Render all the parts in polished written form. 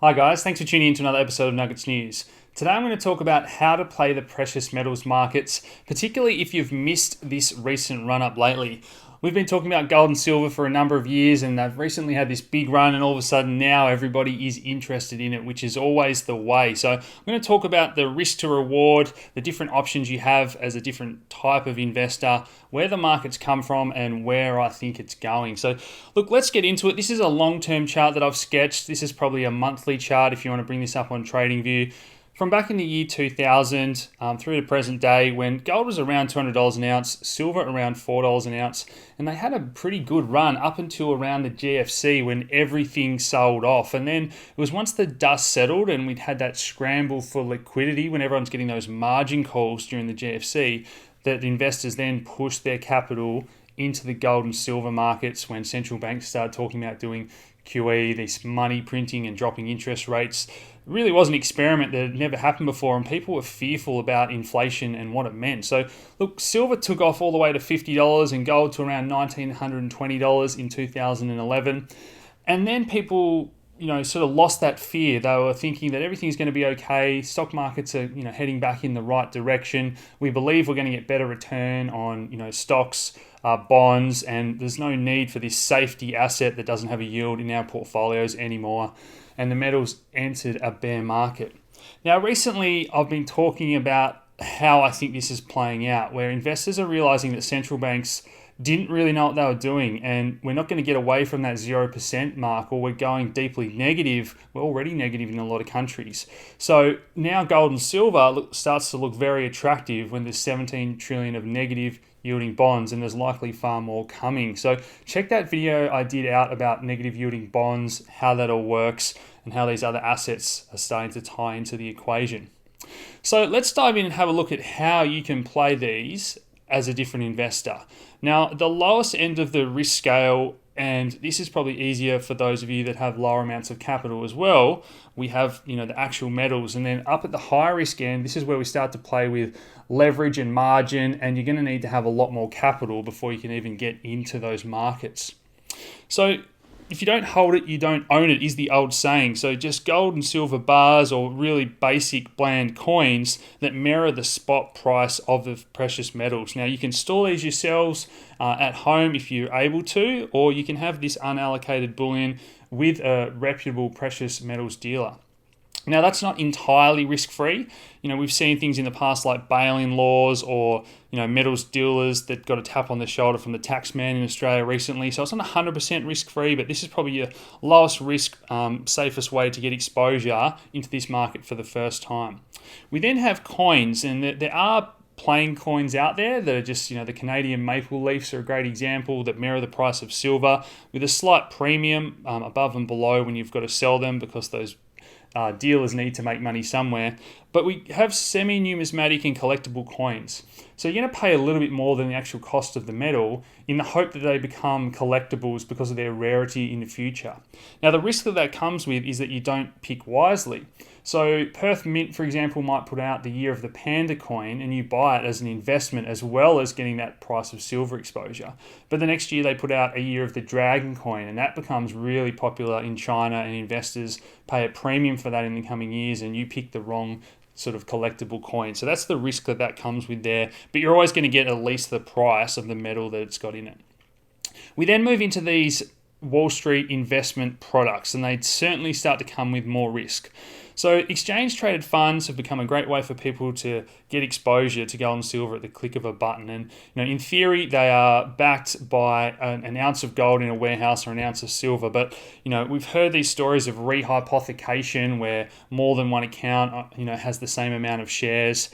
Hi guys, thanks for tuning in to another episode of Nuggets News. Today I'm going to talk about how to play the precious metals markets, particularly if you've missed this recent run up lately. We've been talking about gold and silver for a number of years and they've recently had this big run and all of a sudden now everybody is interested in it, which is always the way. So I'm going to talk about the risk to reward, the different options you have as a different type of investor, where the markets come from and where I think it's going. So look, let's get into it. This is a long-term chart that I've sketched. This is probably a monthly chart if you want to bring this up on TradingView. From back in the year 2000 through to present day, when gold was around $200 an ounce, silver around $4 an ounce, and they had a pretty good run up until around the GFC when everything sold off. And then it was once the dust settled and we'd had that scramble for liquidity when everyone's getting those margin calls during the GFC, that investors then pushed their capital into the gold and silver markets when central banks started talking about doing QE, this money printing and dropping interest rates. It really was an experiment that had never happened before, and people were fearful about inflation and what it meant. So, look, silver took off all the way to $50 and gold to around $1,920 in 2011. And then people, sort of lost that fear. They were thinking that everything's going to be okay. Stock markets are, heading back in the right direction. We believe we're going to get better return on, stocks, bonds, and there's no need for this safety asset that doesn't have a yield in our portfolios anymore. And the metals entered a bear market. Now, recently, I've been talking about how I think this is playing out, where investors are realizing that central banks didn't really know what they were doing, and we're not going to get away from that 0% mark, or we're going deeply negative. We're already negative in a lot of countries. So now gold and silver starts to look very attractive when there's 17 trillion of negative yielding bonds, and there's likely far more coming. So check that video I did out about negative yielding bonds, how that all works, and how these other assets are starting to tie into the equation. So let's dive in and have a look at how you can play these as a different investor. Now, the lowest end of the risk scale, and this is probably easier for those of you that have lower amounts of capital as well, we have the actual metals. And then up at the high risk end, this is where we start to play with leverage and margin, and you're going to need to have a lot more capital before you can even get into those markets. So if you don't hold it, you don't own it is the old saying. So just gold and silver bars, or really basic bland coins that mirror the spot price of the precious metals. Now you can store these yourselves at home if you're able to, or you can have this unallocated bullion with a reputable precious metals dealer. Now, that's not entirely risk-free. We've seen things in the past like bail-in laws, or, metals dealers that got a tap on the shoulder from the tax man in Australia recently. So it's not 100% risk-free, but this is probably your lowest risk, safest way to get exposure into this market for the first time. We then have coins, and there are plain coins out there that are just, the Canadian maple leafs are a great example, that mirror the price of silver with a slight premium above and below when you've got to sell them, because those dealers need to make money somewhere. But we have semi-numismatic and collectible coins. So you're going to pay a little bit more than the actual cost of the metal in the hope that they become collectibles because of their rarity in the future. Now, the risk that comes with is that you don't pick wisely. So Perth Mint, for example, might put out the year of the panda coin and you buy it as an investment as well as getting that price of silver exposure. But the next year they put out a year of the dragon coin, and that becomes really popular in China, and investors pay a premium for that in the coming years, and you pick the wrong sort of collectible coin. So that's the risk that comes with there, but you're always going to get at least the price of the metal that it's got in it. We then move into these Wall Street investment products, and they certainly start to come with more risk. So exchange traded funds have become a great way for people to get exposure to gold and silver at the click of a button. And in theory, they are backed by an ounce of gold in a warehouse or an ounce of silver. But we've heard these stories of rehypothecation where more than one account has the same amount of shares.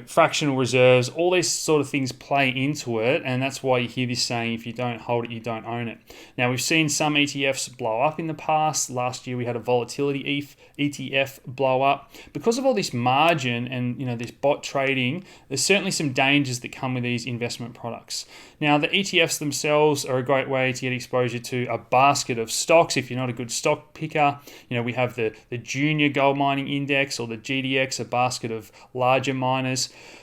Fractional reserves, all these sort of things play into it, and that's why you hear this saying, if you don't hold it, you don't own it. Now, we've seen some ETFs blow up in the past. Last year, we had a volatility ETF blow up. Because of all this margin and this bot trading, there's certainly some dangers that come with these investment products. Now, the ETFs themselves are a great way to get exposure to a basket of stocks if you're not a good stock picker. We have the Junior Gold Mining Index, or the GDX, a basket of larger miners.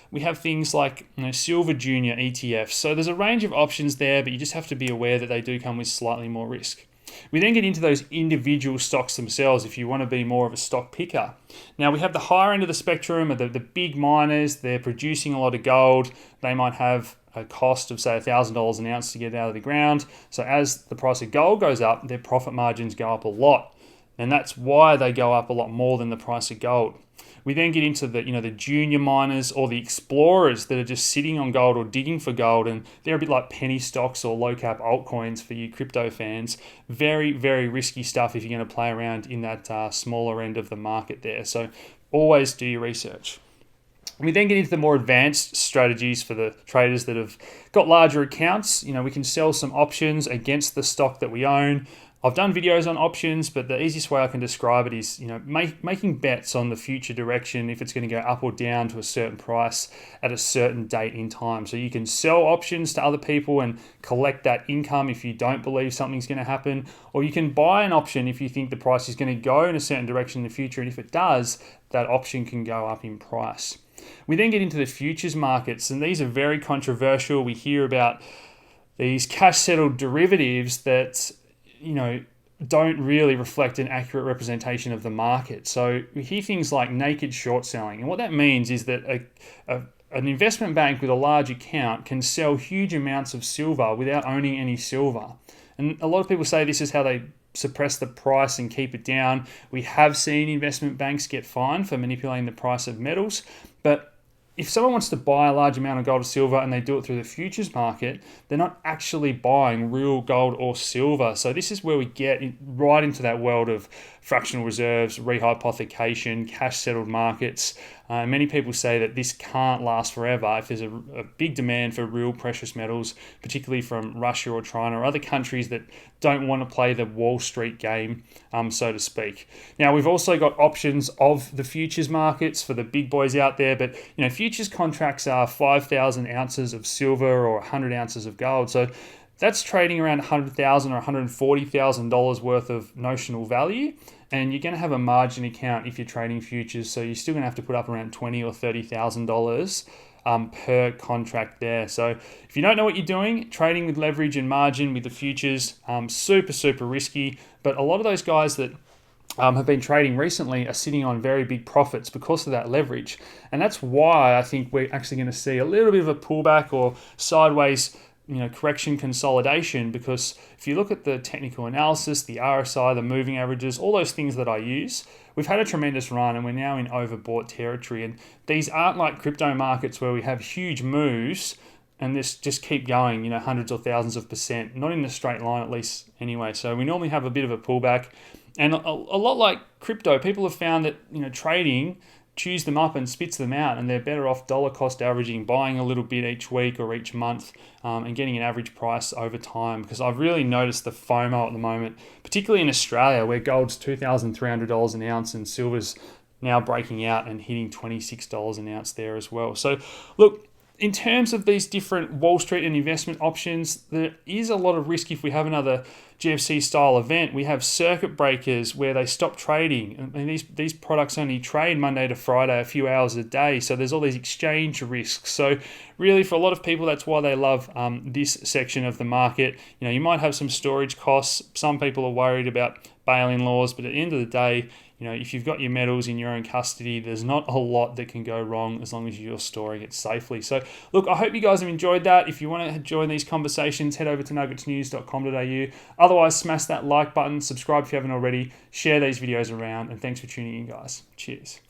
We have things like Silver Junior ETFs. So there's a range of options there, but you just have to be aware that they do come with slightly more risk. We then get into those individual stocks themselves if you want to be more of a stock picker. Now we have the higher end of the spectrum, the big miners. They're producing a lot of gold. They might have a cost of say $1,000 an ounce to get it out of the ground. So as the price of gold goes up, their profit margins go up a lot. And that's why they go up a lot more than the price of gold. We then get into the junior miners or the explorers that are just sitting on gold or digging for gold, and they're a bit like penny stocks or low cap altcoins for you crypto fans. Very, very risky stuff if you're going to play around in that smaller end of the market there. So always do your research. We then get into the more advanced strategies for the traders that have got larger accounts. We can sell some options against the stock that we own. I've done videos on options, but the easiest way I can describe it is, making bets on the future direction, if it's going to go up or down to a certain price at a certain date in time. So you can sell options to other people and collect that income if you don't believe something's going to happen, or you can buy an option if you think the price is going to go in a certain direction in the future, and if it does, that option can go up in price. We then get into the futures markets, and these are very controversial. We hear about these cash-settled derivatives that don't really reflect an accurate representation of the market. So we hear things like naked short selling. And what that means is that an investment bank with a large account can sell huge amounts of silver without owning any silver. And a lot of people say this is how they suppress the price and keep it down. We have seen investment banks get fined for manipulating the price of metals. But if someone wants to buy a large amount of gold or silver and they do it through the futures market, they're not actually buying real gold or silver. So this is where we get right into that world of fractional reserves, rehypothecation, cash-settled markets. Many people say that this can't last forever if there's a big demand for real precious metals, particularly from Russia or China or other countries that don't want to play the Wall Street game, so to speak. Now, we've also got options of the futures markets for the big boys out there, but futures contracts are 5,000 ounces of silver or 100 ounces of gold. So that's trading around $100,000 or $140,000 worth of notional value, and you're going to have a margin account if you're trading futures. So you're still going to have to put up around $20,000 or $30,000 per contract there. So if you don't know what you're doing, trading with leverage and margin with the futures, super risky. But a lot of those guys that have been trading recently are sitting on very big profits because of that leverage. And that's why I think we're actually going to see a little bit of a pullback or sideways correction consolidation, because if you look at the technical analysis, the RSI, the moving averages, all those things that I use, we've had a tremendous run and we're now in overbought territory. And these aren't like crypto markets where we have huge moves and this just keep going, hundreds or thousands of percent, not in a straight line at least anyway. So we normally have a bit of a pullback. And a lot like crypto, people have found that trading chews them up and spits them out, and they're better off dollar cost averaging, buying a little bit each week or each month, and getting an average price over time. Because I've really noticed the FOMO at the moment, particularly in Australia, where gold's $2,300 an ounce and silver's now breaking out and hitting $26 an ounce there as well. So look, in terms of these different Wall Street and investment options, there is a lot of risk if we have another GFC style event. We have circuit breakers where they stop trading. And these products only trade Monday to Friday, a few hours a day. So there's all these exchange risks. So really for a lot of people, that's why they love this section of the market. You might have some storage costs. Some people are worried about bail-in laws, but at the end of the day, if you've got your metals in your own custody, there's not a lot that can go wrong as long as you're storing it safely. So look, I hope you guys have enjoyed that. If you want to join these conversations, head over to nuggetsnews.com.au. Otherwise, smash that like button, subscribe if you haven't already, share these videos around, and thanks for tuning in, guys. Cheers.